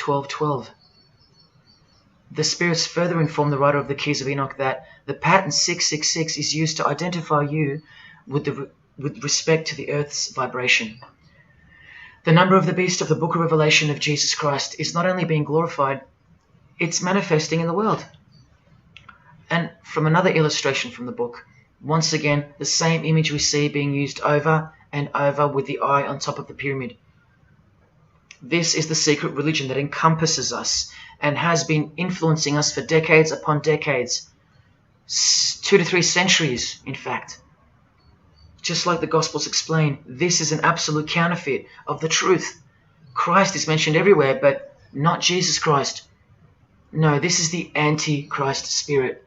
12:12. The spirits further inform the writer of the Keys of Enoch that the pattern 666 is used to identify you with respect to the earth's vibration. The number of the beast of the book of Revelation of Jesus Christ is not only being glorified, it's manifesting in the world. And from another illustration from the book, once again, the same image we see being used over and over with the eye on top of the pyramid. This is the secret religion that encompasses us and has been influencing us for decades upon decades, 2 to 3 centuries, in fact. Just like the Gospels explain, this is an absolute counterfeit of the truth. Christ is mentioned everywhere, but not Jesus Christ. No, this is the Antichrist spirit,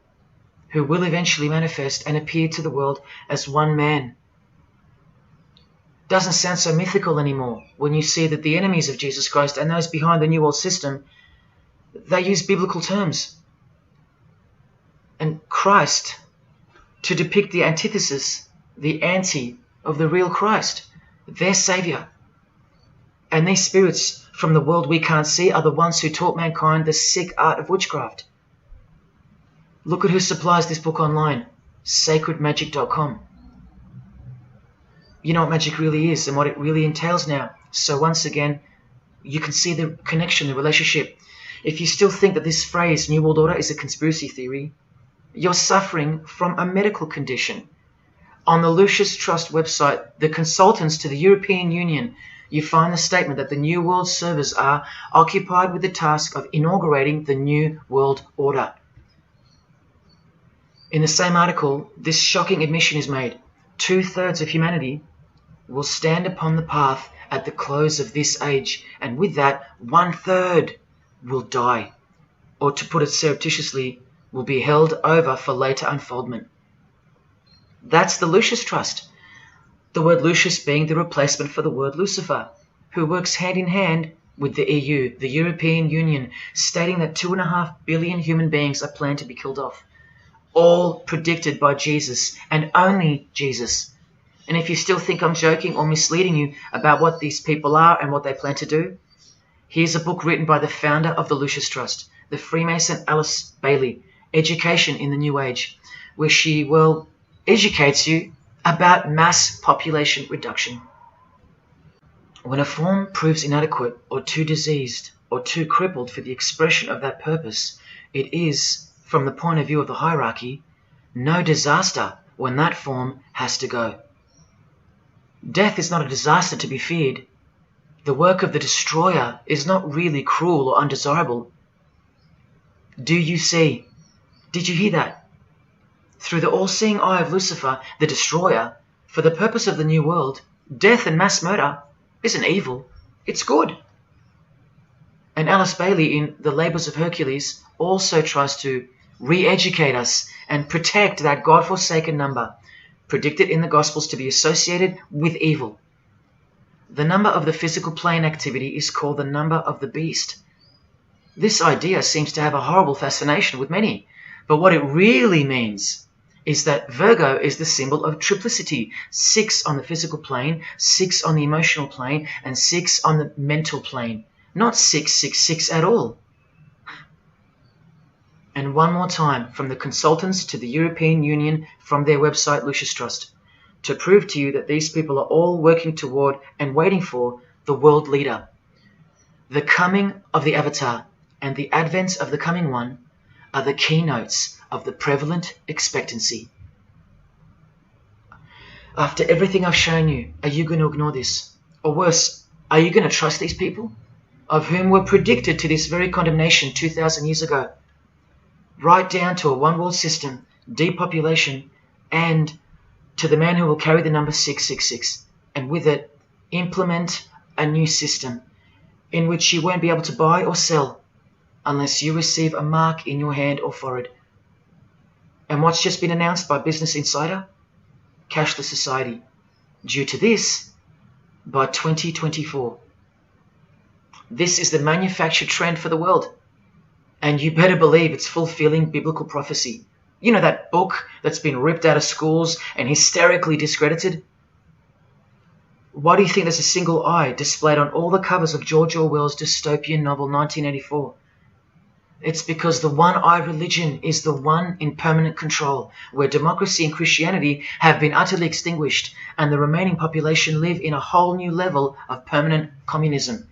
who will eventually manifest and appear to the world as one man. Doesn't sound so mythical anymore when you see that the enemies of Jesus Christ and those behind the New World System, they use biblical terms. And Christ, to depict the antithesis, the anti of the real Christ, their Savior. And these spirits from the world we can't see are the ones who taught mankind the sick art of witchcraft. Look at who supplies this book online, sacredmagic.com. You know what magic really is and what it really entails now. So once again, you can see the connection, the relationship. If you still think that this phrase, New World Order, is a conspiracy theory, you're suffering from a medical condition. On the Lucius Trust website, the consultants to the European Union, you find the statement that the New World servers are occupied with the task of inaugurating the New World Order. In the same article, this shocking admission is made. 2/3 of humanity will stand upon the path at the close of this age, and with that, 1/3 will die, or to put it surreptitiously, will be held over for later unfoldment. That's the Lucius Trust. The word Lucius being the replacement for the word Lucifer, who works hand in hand with the EU, the European Union, stating that 2.5 billion human beings are planned to be killed off. All predicted by Jesus, and only Jesus. And if you still think I'm joking or misleading you about what these people are and what they plan to do, here's a book written by the founder of the Lucius Trust, the Freemason Alice Bailey, Education in the New Age, where she, educates you about mass population reduction. When a form proves inadequate or too diseased or too crippled for the expression of that purpose, it is, from the point of view of the hierarchy, no disaster when that form has to go. Death is not a disaster to be feared. The work of the destroyer is not really cruel or undesirable. Do you see? Did you hear that? Through the all-seeing eye of Lucifer, the destroyer, for the purpose of the new world, death and mass murder isn't evil, it's good. And Alice Bailey in The Labours of Hercules also tries to re-educate us and protect that God-forsaken number, predicted in the Gospels to be associated with evil. The number of the physical plane activity is called the number of the beast. This idea seems to have a horrible fascination with many, but what it really means is that Virgo is the symbol of triplicity, 6 on the physical plane, 6 on the emotional plane, and 6 on the mental plane. Not 666 at all. And one more time, from the consultants to the European Union, from their website Lucius Trust, to prove to you that these people are all working toward and waiting for the world leader. The coming of the Avatar and the advent of the coming one are the keynotes of the prevalent expectancy. After everything I've shown you, are you going to ignore this? Or worse, are you going to trust these people, of whom were predicted to this very condemnation 2,000 years ago, right down to a one-world system, depopulation, and to the man who will carry the number 666, and with it implement a new system in which you won't be able to buy or sell unless you receive a mark in your hand or forehead. And what's just been announced by Business Insider? Cashless society. Due to this, by 2024. This is the manufactured trend for the world. And you better believe it's fulfilling biblical prophecy. You know that book that's been ripped out of schools and hysterically discredited? Why do you think there's a single eye displayed on all the covers of George Orwell's dystopian novel 1984? It's because the one-eye religion is the one in permanent control, where democracy and Christianity have been utterly extinguished, and the remaining population live in a whole new level of permanent communism.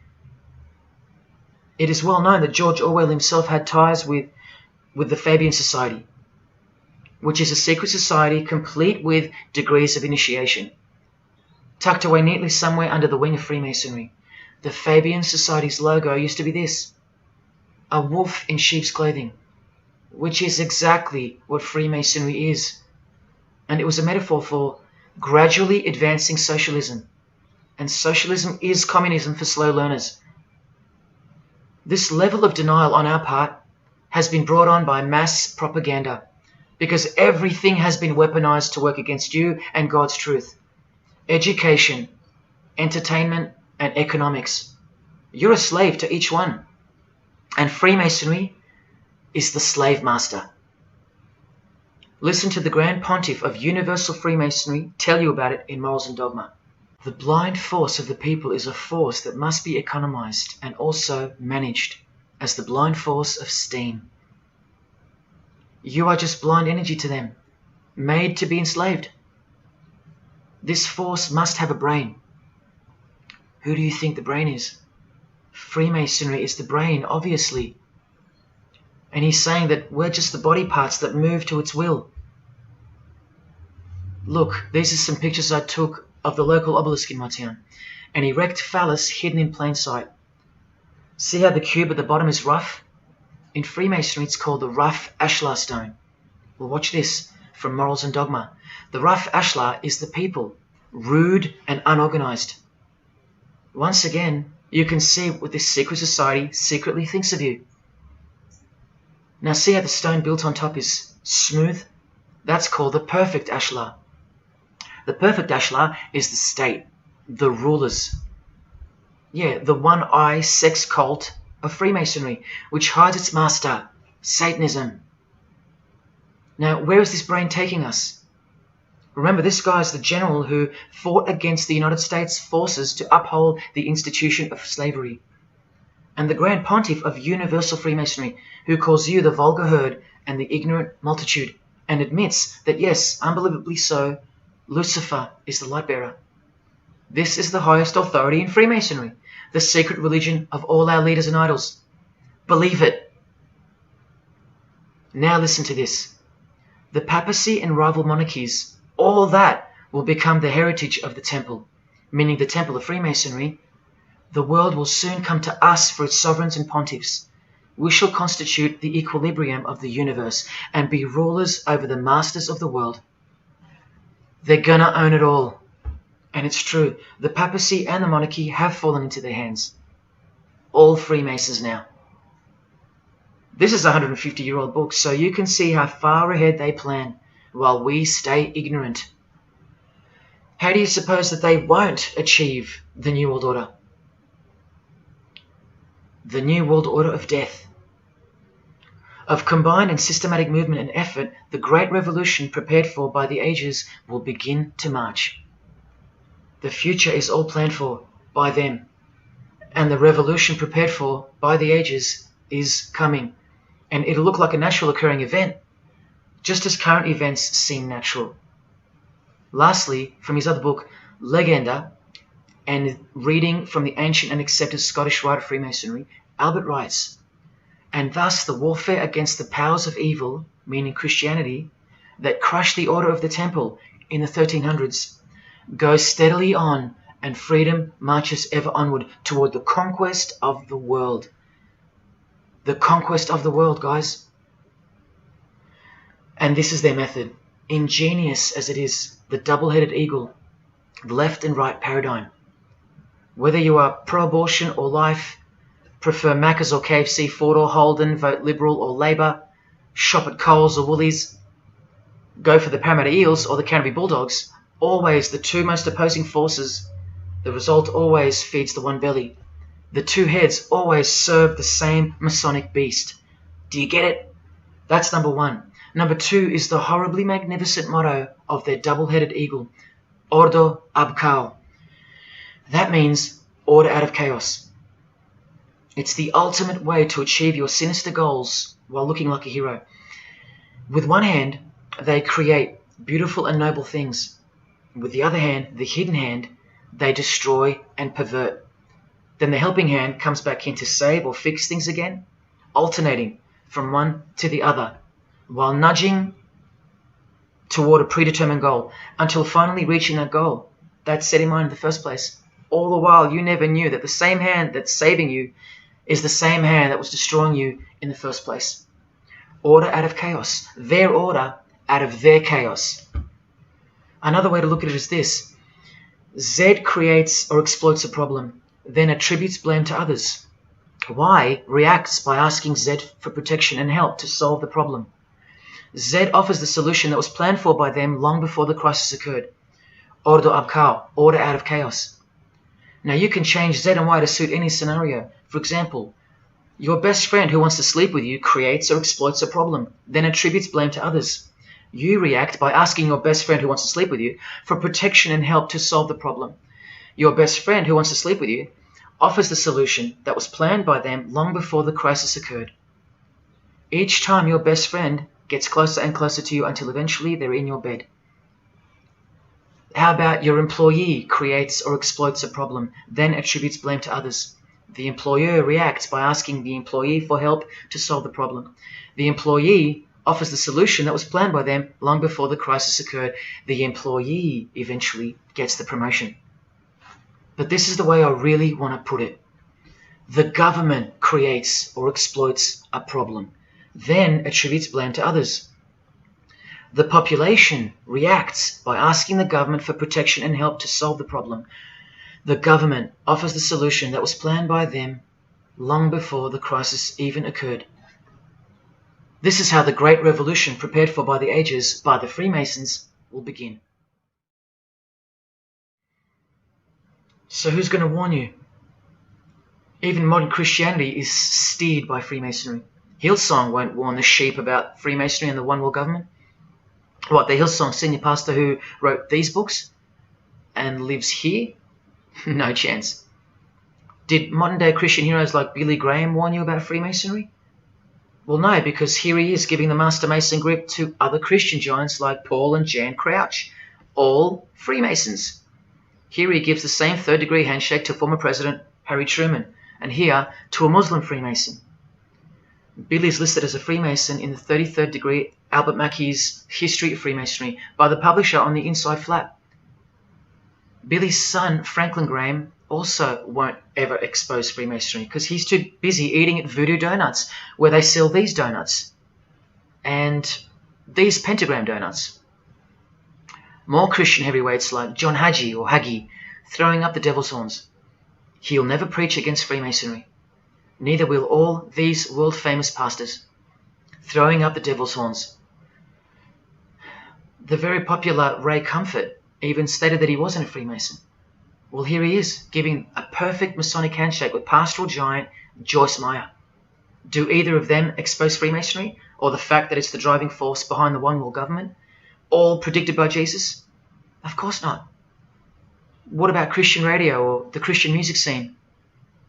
It is well known that George Orwell himself had ties with the Fabian Society, which is a secret society complete with degrees of initiation, tucked away neatly somewhere under the wing of Freemasonry. The Fabian Society's logo used to be this: a wolf in sheep's clothing, which is exactly what Freemasonry is. And it was a metaphor for gradually advancing socialism. And socialism is communism for slow learners. This level of denial on our part has been brought on by mass propaganda, because everything has been weaponized to work against you and God's truth. Education, entertainment, and economics. You're a slave to each one. And Freemasonry is the slave master. Listen to the Grand Pontiff of Universal Freemasonry tell you about it in Morals and Dogma. The blind force of the people is a force that must be economized and also managed as the blind force of steam. You are just blind energy to them, made to be enslaved. This force must have a brain. Who do you think the brain is? Freemasonry is the brain, obviously. And he's saying that we're just the body parts that move to its will. Look, these are some pictures I took of the local obelisk in Altiyan, an erect phallus hidden in plain sight. See how the cube at the bottom is rough? In Freemasonry, it's called the rough ashlar stone. Well, watch this from Morals and Dogma. The rough ashlar is the people, rude and unorganized. Once again, you can see what this secret society secretly thinks of you. Now see how the stone built on top is smooth? That's called the perfect ashlar. The perfect ashlar is the state, the rulers. Yeah, the one-eye sex cult of Freemasonry, which hides its master, Satanism. Now, where is this brain taking us? Remember, this guy is the general who fought against the United States forces to uphold the institution of slavery. And the Grand Pontiff of Universal Freemasonry, who calls you the vulgar herd and the ignorant multitude, and admits that, yes, unbelievably so, Lucifer is the light bearer. This is the highest authority in Freemasonry, the secret religion of all our leaders and idols. Believe it. Now listen to this. The papacy and rival monarchies, all that will become the heritage of the temple, meaning the temple of Freemasonry. The world will soon come to us for its sovereigns and pontiffs. We shall constitute the equilibrium of the universe and be rulers over the masters of the world. They're gonna own it all. And it's true, the papacy and the monarchy have fallen into their hands. All Freemasons now. This is a 150-year-old book, so you can see how far ahead they plan, while we stay ignorant. How do you suppose that they won't achieve the New World Order? The New World Order of death. Of combined and systematic movement and effort, the great revolution prepared for by the ages will begin to march. The future is all planned for by them, and the revolution prepared for by the ages is coming, and it'll look like a natural occurring event, just as current events seem natural. Lastly, from his other book, Legenda, and reading from the ancient and accepted Scottish rite of Freemasonry, Albert writes, "And thus the warfare against the powers of evil, meaning Christianity, that crushed the order of the temple in the 1300s, goes steadily on, and freedom marches ever onward toward the conquest of the world." The conquest of the world, guys. And this is their method. Ingenious as it is, the double-headed eagle, the left and right paradigm. Whether you are pro-abortion or life, prefer Macca's or KFC, Ford or Holden, vote Liberal or Labour, shop at Coles or Woolies, go for the Parramatta Eels or the Canterbury Bulldogs, always the two most opposing forces, the result always feeds the one belly. The two heads always serve the same Masonic beast. Do you get it? That's number one. Number two is the horribly magnificent motto of their double-headed eagle, Ordo ab Cao. That means order out of chaos. It's the ultimate way to achieve your sinister goals while looking like a hero. With one hand, they create beautiful and noble things. With the other hand, the hidden hand, they destroy and pervert. Then the helping hand comes back in to save or fix things again, alternating from one to the other, while nudging toward a predetermined goal, until finally reaching that goal that's set in mind in the first place. All the while, you never knew that the same hand that's saving you is the same hand that was destroying you in the first place. Order out of chaos. Their order out of their chaos. Another way to look at it is this. Z creates or exploits a problem, then attributes blame to others. Y reacts by asking Z for protection and help to solve the problem. Z offers the solution that was planned for by them long before the crisis occurred. Ordo ab chaos, order out of chaos. Now you can change Z and Y to suit any scenario. For example, your best friend who wants to sleep with you creates or exploits a problem, then attributes blame to others. You react by asking your best friend who wants to sleep with you for protection and help to solve the problem. Your best friend who wants to sleep with you offers the solution that was planned by them long before the crisis occurred. Each time your best friend gets closer and closer to you until eventually they're in your bed. How about your employee creates or exploits a problem, then attributes blame to others? The employer reacts by asking the employee for help to solve the problem. The employee offers the solution that was planned by them long before the crisis occurred. The employee eventually gets the promotion. But this is the way I really want to put it. The government creates or exploits a problem, then attributes blame to others. The population reacts by asking the government for protection and help to solve the problem. The government offers the solution that was planned by them long before the crisis even occurred. This is how the Great Revolution, prepared for by the ages by the Freemasons, will begin. So who's going to warn you? Even modern Christianity is steered by Freemasonry. Hillsong won't warn the sheep about Freemasonry and the one world government. What, the Hillsong senior pastor who wrote these books and lives here? No chance. Did modern day Christian heroes like Billy Graham warn you about Freemasonry? Well, no, because here he is giving the Master Mason grip to other Christian giants like Paul and Jan Crouch, all Freemasons. Here he gives the same third-degree handshake to former President Harry Truman, and here to a Muslim Freemason. Billy is listed as a Freemason in the 33rd degree Albert Mackey's History of Freemasonry by the publisher on the inside flap. Billy's son, Franklin Graham, also won't ever expose Freemasonry because he's too busy eating at Voodoo Donuts, where they sell these donuts and these pentagram donuts. More Christian heavyweights like John Hagee or Hagee throwing up the devil's horns. He'll never preach against Freemasonry. Neither will all these world-famous pastors throwing up the devil's horns. The very popular Ray Comfort even stated that he wasn't a Freemason. Well, here he is, giving a perfect Masonic handshake with pastoral giant Joyce Meyer. Do either of them expose Freemasonry, or the fact that it's the driving force behind the one world government, all predicted by Jesus? Of course not. What about Christian radio or the Christian music scene?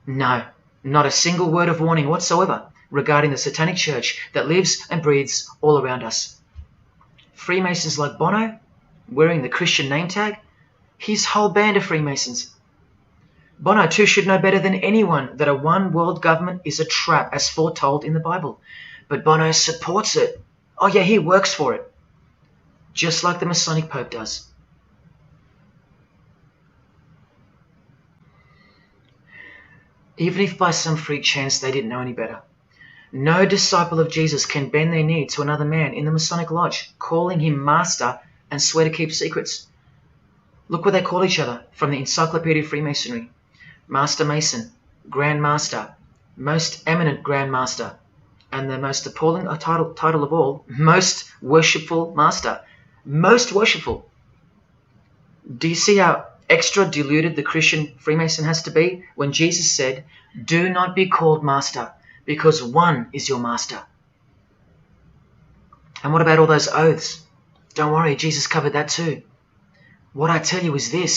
No, not a single word of warning whatsoever regarding the satanic church that lives and breathes all around us. Freemasons like Bono, wearing the Christian name tag, his whole band of Freemasons. Bono too should know better than anyone that a one world government is a trap as foretold in the Bible. But Bono supports it. Oh yeah, he works for it. Just like the Masonic Pope does. Even if by some freak chance they didn't know any better. No disciple of Jesus can bend their knee to another man in the Masonic Lodge, calling him master and swear to keep secrets. Look what they call each other from the Encyclopedia of Freemasonry. Master Mason, Grand Master, Most Eminent Grand Master, and the most appalling title of all, Most Worshipful Master. Most worshipful. Do you see how extra diluted the Christian Freemason has to be when Jesus said, "Do not be called master, because one is your master"? And what about all those oaths? Don't worry, Jesus covered that too. What I tell you is this: